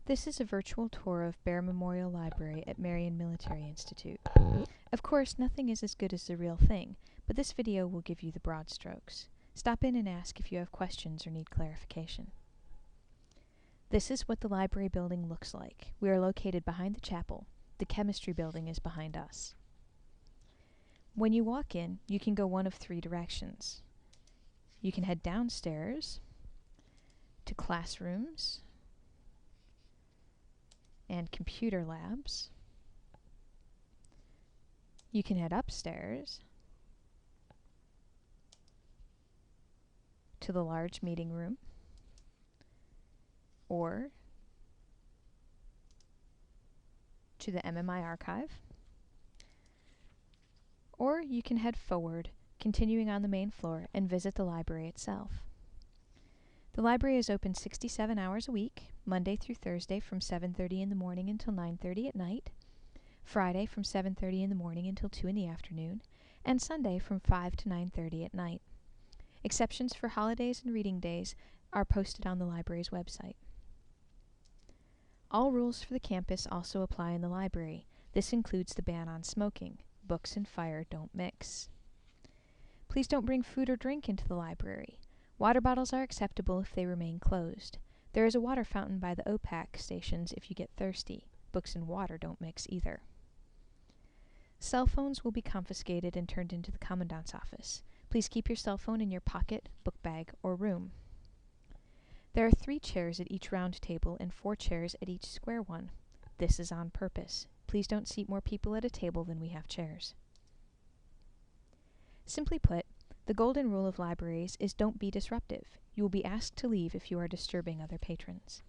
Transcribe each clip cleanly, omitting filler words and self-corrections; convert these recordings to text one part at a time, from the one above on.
This is a virtual tour of Baer Memorial Library at Marion Military Institute. Of course, nothing is as good as the real thing, but this video will give you the broad strokes. Stop in and ask if you have questions or need clarification. This is what the library building looks like. We are located behind the chapel. The chemistry building is behind us. When you walk in, you can go one of three directions. You can head downstairs to classrooms and computer labs. You can head upstairs to the large meeting room, or to the MMI archive, or you can head forward, continuing on the main floor, and visit the library itself. The library is open 67 hours a week, Monday through Thursday from 7:30 in the morning until 9:30 at night, Friday from 7:30 in the morning until 2 in the afternoon, and Sunday from 5 to 9:30 at night. Exceptions for holidays and reading days are posted on the library's website. All rules for the campus also apply in the library. This includes the ban on smoking. Books and fire don't mix. Please don't bring food or drink into the library. Water bottles are acceptable if they remain closed. There is a water fountain by the OPAC stations if you get thirsty. Books and water don't mix either. Cell phones will be confiscated and turned into the commandant's office. Please keep your cell phone in your pocket, book bag, or room. There are 3 chairs at each round table and 4 chairs at each square one. This is on purpose. Please don't seat more people at a table than we have chairs. Simply put, the golden rule of libraries is don't be disruptive. You will be asked to leave if you are disturbing other patrons.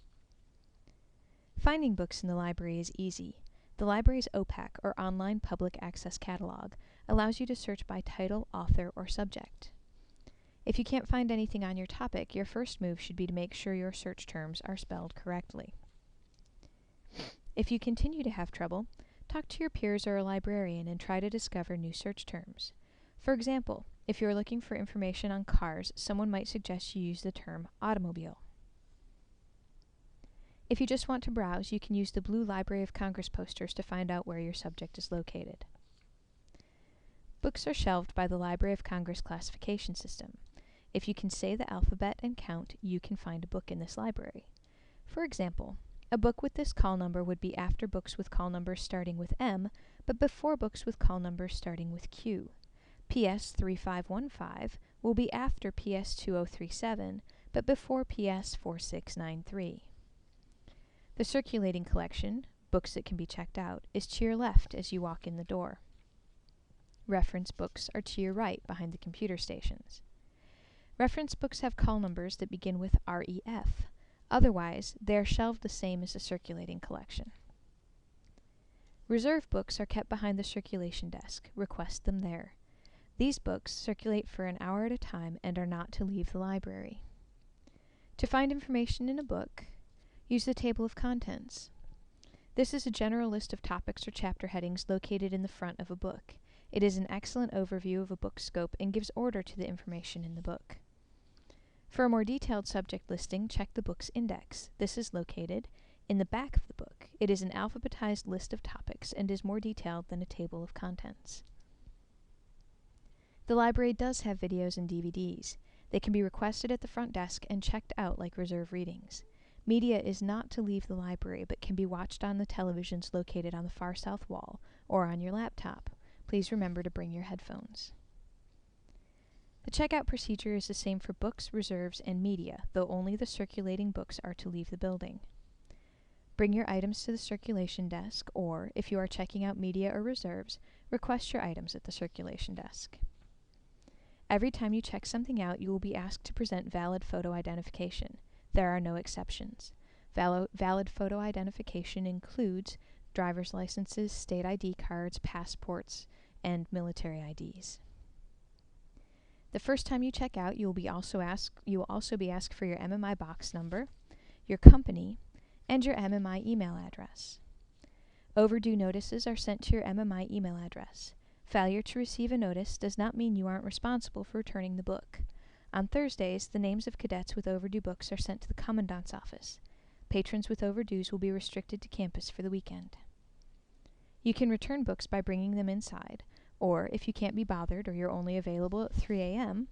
Finding books in the library is easy. The library's OPAC, or Online Public Access Catalog, allows you to search by title, author, or subject. If you can't find anything on your topic, your first move should be to make sure your search terms are spelled correctly. If you continue to have trouble, talk to your peers or a librarian and try to discover new search terms. For example, if you are looking for information on cars, someone might suggest you use the term automobile. If you just want to browse, you can use the blue Library of Congress posters to find out where your subject is located. Books are shelved by the Library of Congress classification system. If you can say the alphabet and count, you can find a book in this library. For example, a book with this call number would be after books with call numbers starting with M, but before books with call numbers starting with Q. PS 3515 will be after PS 2037, but before PS 4693. The circulating collection, books that can be checked out, is to your left as you walk in the door. Reference books are to your right behind the computer stations. Reference books have call numbers that begin with REF. Otherwise, they are shelved the same as the circulating collection. Reserve books are kept behind the circulation desk. Request them there. These books circulate for an hour at a time and are not to leave the library. To find information in a book, use the table of contents. This is a general list of topics or chapter headings located in the front of a book. It is an excellent overview of a book's scope and gives order to the information in the book. For a more detailed subject listing, check the book's index. This is located in the back of the book. It is an alphabetized list of topics and is more detailed than a table of contents. The library does have videos and DVDs. They can be requested at the front desk and checked out like reserve readings. Media is not to leave the library but can be watched on the televisions located on the far south wall or on your laptop. Please remember to bring your headphones. The checkout procedure is the same for books, reserves, and media, though only the circulating books are to leave the building. Bring your items to the circulation desk, or, if you are checking out media or reserves, request your items at the circulation desk. Every time you check something out, you will be asked to present valid photo identification. There are no exceptions. Valid photo identification includes driver's licenses, state ID cards, passports, and military IDs. The first time you check out, you will also be asked for your MMI box number, your company, and your MMI email address. Overdue notices are sent to your MMI email address. Failure to receive a notice does not mean you aren't responsible for returning the book. On Thursdays, the names of cadets with overdue books are sent to the commandant's office. Patrons with overdues will be restricted to campus for the weekend. You can return books by bringing them inside, or if you can't be bothered or you're only available at 3 a.m.,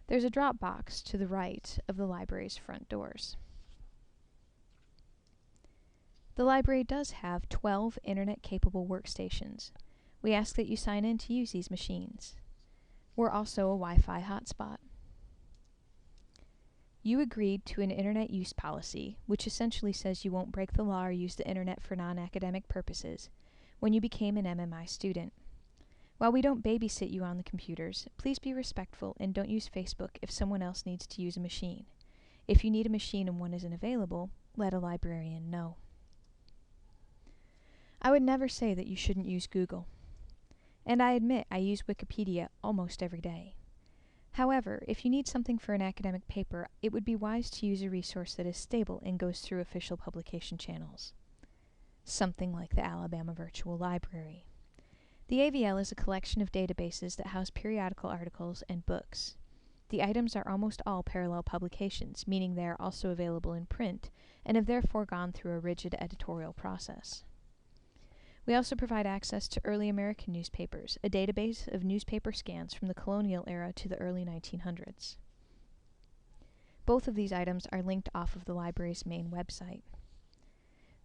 there's a drop box to the right of the library's front doors. The library does have 12 internet-capable workstations. We ask that you sign in to use these machines. We're also a Wi-Fi hotspot. You agreed to an internet use policy, which essentially says you won't break the law or use the internet for non-academic purposes, when you became an MMI student. While we don't babysit you on the computers, please be respectful and don't use Facebook if someone else needs to use a machine. If you need a machine and one isn't available, let a librarian know. I would never say that you shouldn't use Google. And I admit I use Wikipedia almost every day. However, if you need something for an academic paper, it would be wise to use a resource that is stable and goes through official publication channels. Something like the Alabama Virtual Library. The AVL is a collection of databases that house periodical articles and books. The items are almost all parallel publications, meaning they are also available in print, and have therefore gone through a rigid editorial process. We also provide access to early American newspapers, a database of newspaper scans from the colonial era to the early 1900s. Both of these items are linked off of the library's main website.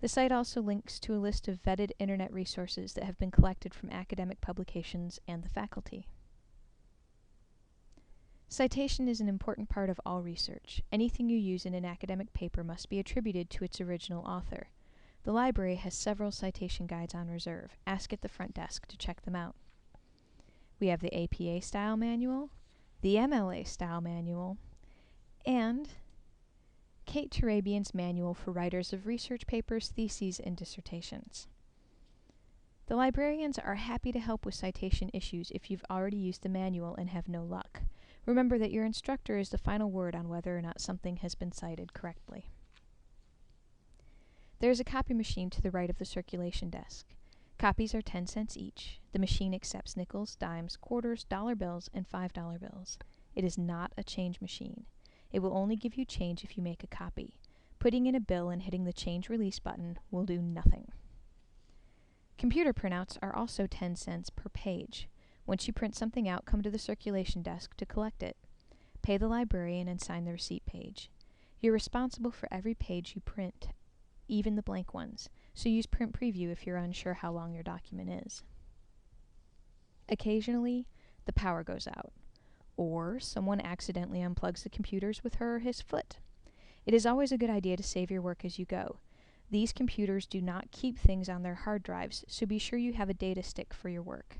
The site also links to a list of vetted internet resources that have been collected from academic publications and the faculty. Citation is an important part of all research. Anything you use in an academic paper must be attributed to its original author. The library has several citation guides on reserve. Ask at the front desk to check them out. We have the APA Style Manual, the MLA Style Manual, and Kate Turabian's Manual for Writers of Research Papers, Theses, and Dissertations. The librarians are happy to help with citation issues if you've already used the manual and have no luck. Remember that your instructor is the final word on whether or not something has been cited correctly. There is a copy machine to the right of the circulation desk. Copies are 10 cents each. The machine accepts nickels, dimes, quarters, dollar bills, and $5 bills. It is not a change machine. It will only give you change if you make a copy. Putting in a bill and hitting the change release button will do nothing. Computer printouts are also 10 cents per page. Once you print something out, come to the circulation desk to collect it. Pay the librarian and sign the receipt page. You're responsible for every page you print, even the blank ones, so use Print Preview if you're unsure how long your document is. Occasionally, the power goes out, or someone accidentally unplugs the computers with her or his foot. It is always a good idea to save your work as you go. These computers do not keep things on their hard drives, so be sure you have a data stick for your work.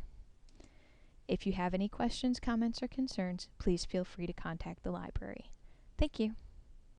If you have any questions, comments, or concerns, please feel free to contact the library. Thank you.